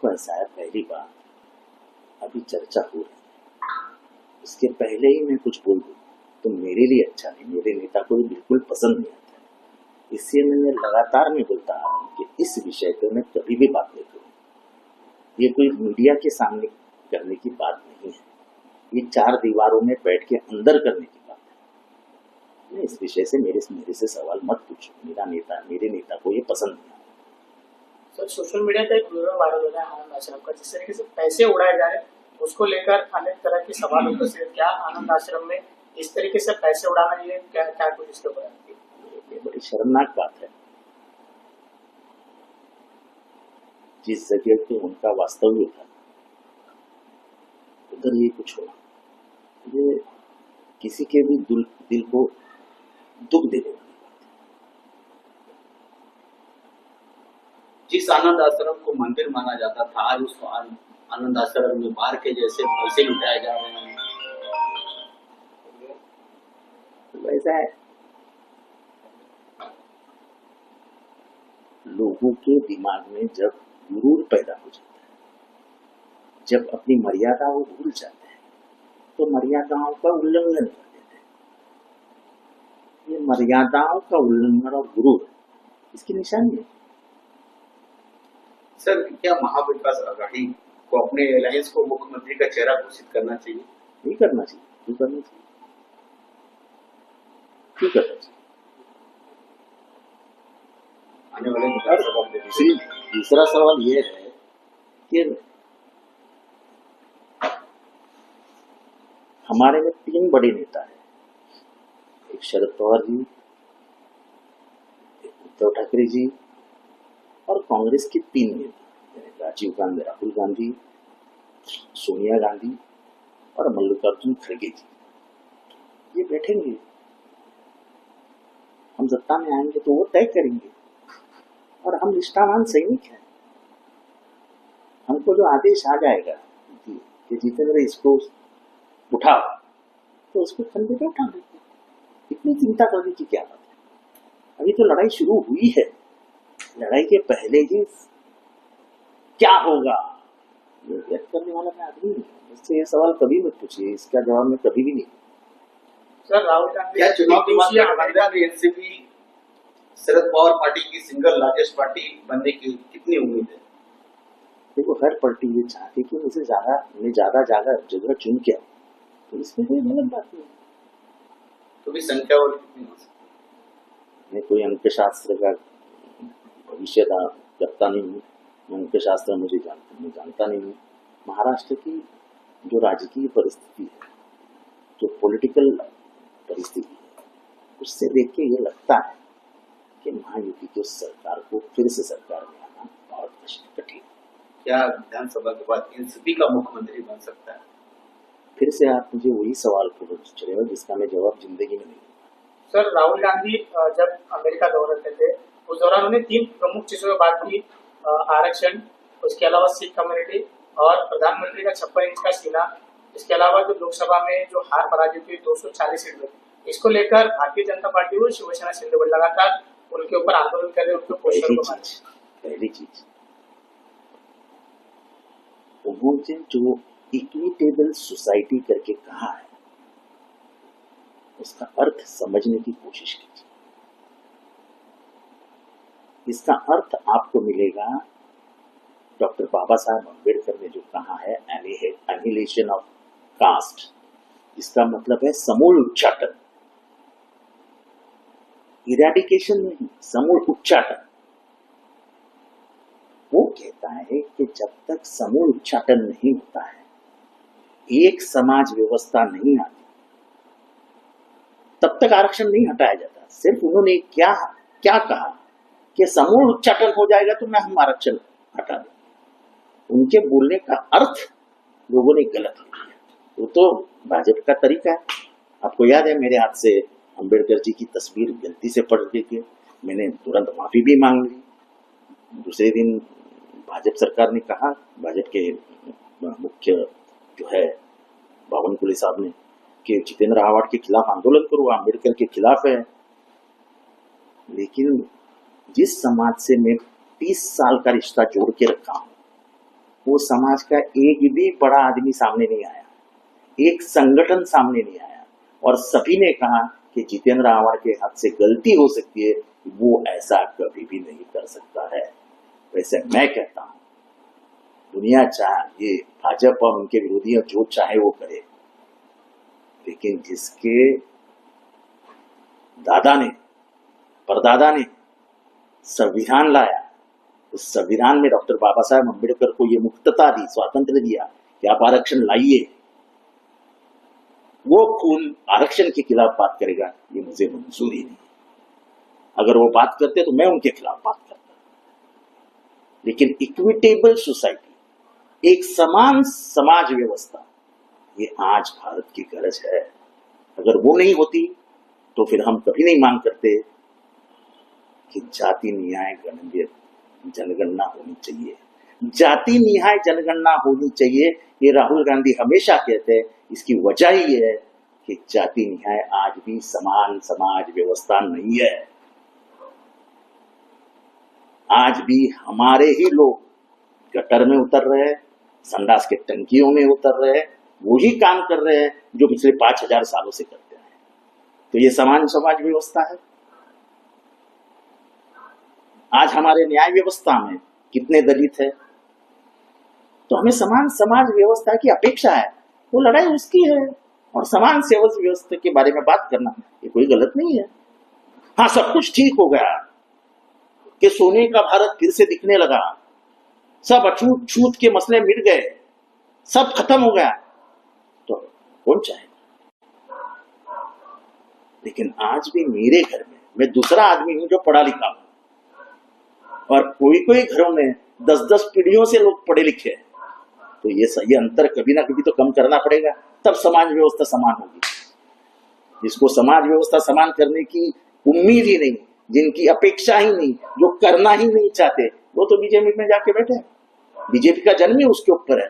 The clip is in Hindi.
देखो ऐसा है, पहली बात अभी चर्चा हो रही है, इसके पहले ही मैं कुछ बोल दूं तो मेरे लिए अच्छा नहीं, मेरे नेता को ये बिल्कुल पसंद नहीं आता है। इसलिए मैं लगातार में बोलता आ रहा हूँ कि इस विषय पर मैं कभी भी बात नहीं करूँ। ये कोई मीडिया के सामने करने की बात नहीं है, ये चार दीवारों में बैठ के अंदर करने की बात है। मैं इस विषय से मेरे से सवाल मत पूछो। मेरे नेता को ये पसंद नहीं। सर, सोशल मीडिया पे एक वीडियो वायरल हो रहा है आनंद आश्रम का, जिस तरीके से पैसे उड़ाए जा रहे हैं उसको लेकर अनेक तरह के सवाल होते हैं। क्या आनंद आश्रम में इस तरीके से पैसे उड़ाना, ये क्या कुछ इसके ऊपर है? ये बड़ी शर्मनाक बात है। जिस जगह पे उनका वास्तव्य था उधर ये कुछ होना, ये किसी के भी दिल को दुख देने वाली। जिस आनंद आश्रम को मंदिर माना जाता था, आज उसको आनंद आश्रम में बाहर के जैसे पैसे लुटाए जा रहे हैं। वैसा है, लोगों के दिमाग में जब गुरूर पैदा हो जाता है, जब अपनी मर्यादाओं भूल जाते हैं तो मर्यादाओं का उल्लंघन कर देते हैं। ये मर्यादाओं का उल्लंघन और गुरूर इसकी निशानी है। सर, क्या महाविकास आघाड़ी को अपने अलायंस को मुख्यमंत्री का चेहरा घोषित करना चाहिए? नहीं करना चाहिए। क्यों करना चाहिए? क्यों करना चाहिए? आने वाले दूसरा सवाल ये है कि हमारे में तीन बड़े नेता हैं, एक शरद पवार जी, एक उद्धव ठाकरे जी और कांग्रेस के तीन नेता, राजीव गांधी, राहुल गांधी, सोनिया गांधी और मल्लिकार्जुन खड़गे जी। ये बैठेंगे, हम सत्ता में आएंगे तो वो तय करेंगे। और हम निष्ठावान सैनिक हैं, हमको जो आदेश आ जाएगा कि जितेंद्र इसको उठाओ तो उसको कंधे पे उठा देते। इतनी चिंता करने की क्या बात है? अभी तो लड़ाई शुरू हुई है, लड़ाई के पहले ही क्या होगा ये व्यक्त करने वाला मैं आदमी नहीं। मुझसे ये सवाल कभी मत पूछिए, इसका जवाब मैं कभी भी नहीं। सर, राहुल गांधी क्या चुनाव के बाद एनसीपी शरद पवार पार्टी की सिंगल लार्जेस्ट पार्टी बनने की कितनी उम्मीद है? देखो, हर पार्टी ये चाहती कि मुझे ज्यादा जगह चुन के, तो इसमें कोई गलत बात नहीं। तो भी संख्या और कितनी हो सकती है? मैं कोई अंक शास्त्र का भविष्य करता नहीं हूँ, अंक शास्त्र मुझे जानता नहीं हूँ। महाराष्ट्र की जो राजकीय परिस्थिति है, जो पॉलिटिकल परिस्थिति है, उससे देख के ये लगता है कि महायुति की सरकार को फिर से सरकार में आना बहुत कठिन। क्या विधानसभा के बाद एनसीपी का मुख्यमंत्री बन सकता है? फिर से आप मुझे वही सवाल पूछेगा जिसका मैं जवाब जिंदगी में नहीं दूंगा। सर, राहुल गांधी जब अमेरिका दौरे पे थे उस दौरान उन्होंने तीन प्रमुख चीजों में बात की, आरक्षण, उसके अलावा सिख कम्युनिटी और प्रधानमंत्री का 56 इंच का सीना। इसके अलावा जो लोकसभा में जो हार पराजित हुई 240 सीट में, इसको लेकर भारतीय जनता पार्टी और शिवसेना शिंदे लगातार उनके ऊपर आंदोलन कर रहे, उनको पहली चीज उन्होंने जो इक्विटेबल सोसाइटी करके कहा है, उसका अर्थ समझने की कोशिश कीजिए। इसका अर्थ आपको मिलेगा डॉक्टर बाबा साहब अम्बेडकर ने जो कहा है, एनिहिलेशन ऑफ कास्ट। इसका मतलब है समूल उच्चाटन, इरेडिकेशन नहीं, समूल उच्चाटन। वो कहता है कि जब तक समूल उच्चाटन नहीं होता है, एक समाज व्यवस्था नहीं आती, तब तक आरक्षण नहीं हटाया जाता। सिर्फ उन्होंने क्या कहा कि समूल उच्चाटन हो जाएगा तो मैं हम आरक्षण हटा देंगे। उनके बोलने का अर्थ लोगों ने गलत लिया। वो तो भाजपा का तरीका है। आपको याद है, मेरे हाथ से अंबेडकर जी की तस्वीर गलती से पढ़ दी थी, मैंने तुरंत माफी भी मांग ली। दूसरे दिन भाजपा सरकार ने कहा, भाजपा के मुख्य जो है बावनकुले साहब ने, कि जितेंद्र आव्हाड के खिलाफ आंदोलन करो, अंबेडकर के खिलाफ है। लेकिन जिस समाज से मैं 30 साल का रिश्ता जोड़ के रखा हूं, वो समाज का एक भी बड़ा आदमी सामने नहीं आया, एक संगठन सामने नहीं आया, और सभी ने कहा कि जितेंद्र आव्हाड के हाथ से गलती हो सकती है, वो ऐसा कभी भी नहीं कर सकता है। वैसे मैं कहता हूं, दुनिया चाहे भाजपा और उनके विरोधी जो चाहे वो करे, लेकिन जिसके दादा ने, परदादा ने संविधान लाया, उस संविधान में डॉक्टर बाबा साहेब अम्बेडकर को ये मुक्तता दी, स्वातंत्र दिया कि आप आरक्षण लाइए, वो खून आरक्षण के खिलाफ बात करेगा, ये मुझे मंजूर ही नहीं। अगर वो बात करते तो मैं उनके खिलाफ बात करता। लेकिन इक्विटेबल सोसाइटी, एक समान समाज व्यवस्था, ये आज भारत की गरज है। अगर वो नहीं होती तो फिर हम कभी नहीं मांग करते कि जाति न्याय जनगणना होनी चाहिए। जाति न्याय जनगणना होनी चाहिए, ये राहुल गांधी हमेशा कहते हैं। इसकी वजह ही है कि जाति न्याय आज भी समान समाज व्यवस्था नहीं है। आज भी हमारे ही लोग गटर में उतर रहे हैं, संडास के टंकियों में उतर रहे हैं, वही काम कर रहे हैं जो पिछले 5000 सालों से करते हैं। तो ये समान समाज व्यवस्था है। आज हमारे न्याय व्यवस्था में कितने दलित है, तो हमें समान समाज व्यवस्था की अपेक्षा है। वो लड़ाई उसकी है, और समान सेवा व्यवस्था के बारे में बात करना ये कोई गलत नहीं है। हाँ, सब कुछ ठीक हो गया कि सोने का भारत फिर से दिखने लगा, सब अछूत छूत के मसले मिट गए, सब खत्म हो गया, तो कौन चाहेगा। लेकिन आज भी मेरे घर में, मैं दूसरा आदमी हूं जो पढ़ा लिखा हूं, और कोई घरों में 10-10 पीढ़ियों से लोग पढ़े लिखे हैं, तो ये अंतर कभी ना कभी तो कम करना पड़ेगा, तब समाज व्यवस्था समान होगी। जिसको समाज व्यवस्था समान करने की उम्मीद ही नहीं, जिनकी अपेक्षा ही नहीं, जो करना ही नहीं चाहते, वो तो बीजेपी में जाके बैठे हैं। बीजेपी का जन्म ही उसके ऊपर है।